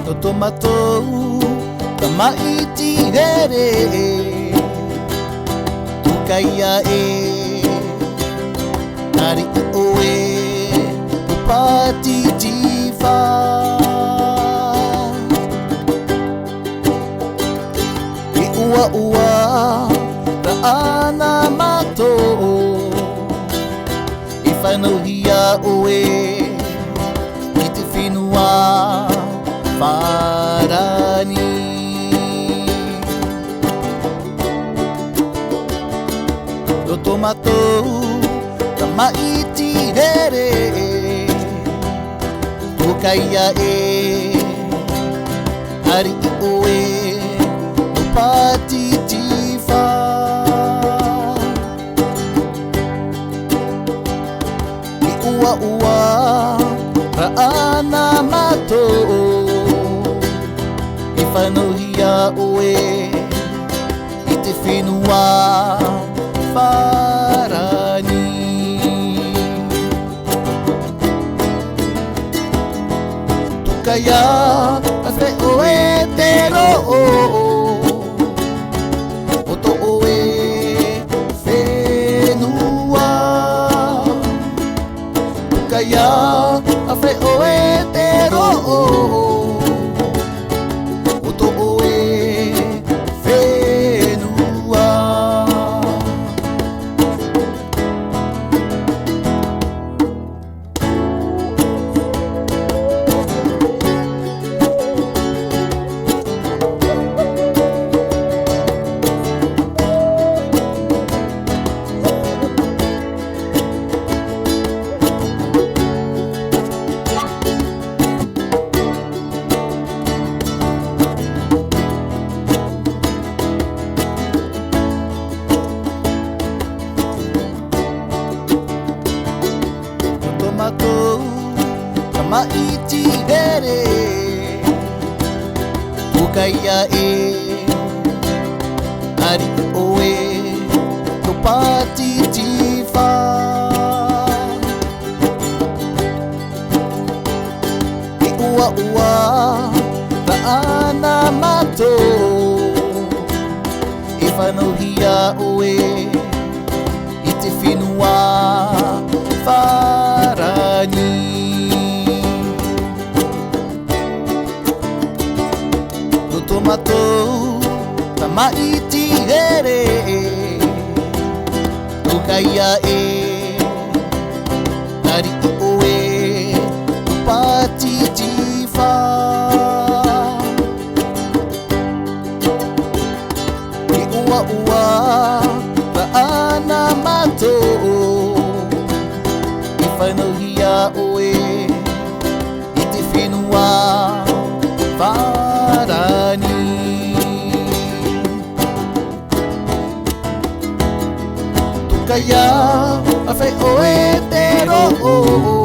Toto matou ka maiti here Tukaia Nari oe Upati jiwa I ua ua Raana matou I whanauhia oe I te whenua Wharani Toto matou ka maiti here Tukaia Hari oe Upati jiwa I ua ua Raana matou I whanauhia oe I te whenua Wharani Tukaia a whe oe te ro'o O to oe whenua Tukaia a whe oe te ro'o O to oe whenua Matou ka maiti here Tukaia Hari oe Upati jiwa I ua ua Raana matou I whanauhia oe I te whenua Wharani Toto matou ka maiti here Tukaia Hari oe Upati jiwa I ua ua Raana matou Whanauhia oe I te whenua Wharani Tukaia a whe oe te ro'o